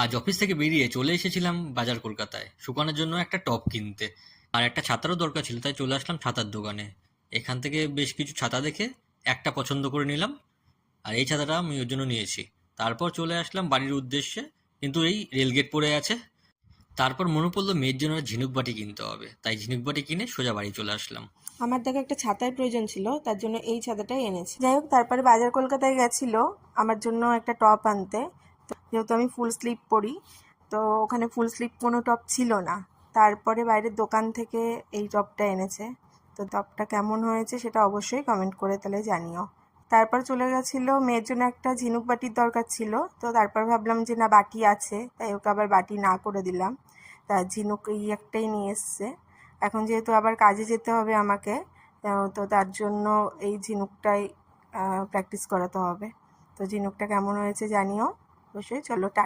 আজ অফিস থেকে বেরিয়ে চলে এসেছিলাম বাজার কলকাতায় শুকানোর জন্য একটা টপ কিনতে। আর একটা ছাতারও দরকার ছিল, তাই চলে আসলাম ছাতার দোকানে। এখান থেকে বেশ কিছু ছাতা দেখে একটা পছন্দ করে নিলাম, আর এই ছাতাটা আমি ওর জন্য নিয়েছি। তারপর চলে আসলাম বাড়ির উদ্দেশ্যে, কিন্তু এই রেলগেট পড়ে আছে। তারপর মনে পড়লো মেয়ের জন্য একটা ঝিনুক বাটি কিনতে হবে, তাই ঝিনুক বাটি কিনে সোজা বাড়ি চলে আসলাম। আমার দেখো একটা ছাতার প্রয়োজন ছিল, তার জন্য এই ছাতাটাই এনেছি। যাই হোক, তারপরে বাজার কলকাতায় গেছিল আমার জন্য একটা টপ আনতে। তো যেহেতু আমি ফুল স্লিভ পরি, তো ওখানে ফুল স্লিভ কোনো টপ ছিল না। তারপরে বাইরের দোকান থেকে এই টপটা এনেছে। তো টপটা কেমন হয়েছে সেটা অবশ্যই কমেন্ট করে তাহলে জানিও। তারপর চলে গেছিলো মেয়ের জন্য একটা ঝিনুক বাটির দরকার ছিল। তো তারপর ভাবলাম যে না, বাটি আছে, তাই ওকে আবার বাটি না করে দিলাম। তা ঝিনুক এই একটাই নিয়ে এসছে। এখন যেহেতু আবার কাজে যেতে হবে আমাকে, তো তার জন্য এই ঝিনুকটাই প্র্যাকটিস করাতে হবে। তো ঝিনুকটা কেমন হয়েছে জানিও অবশ্যই। চলো, টাটা।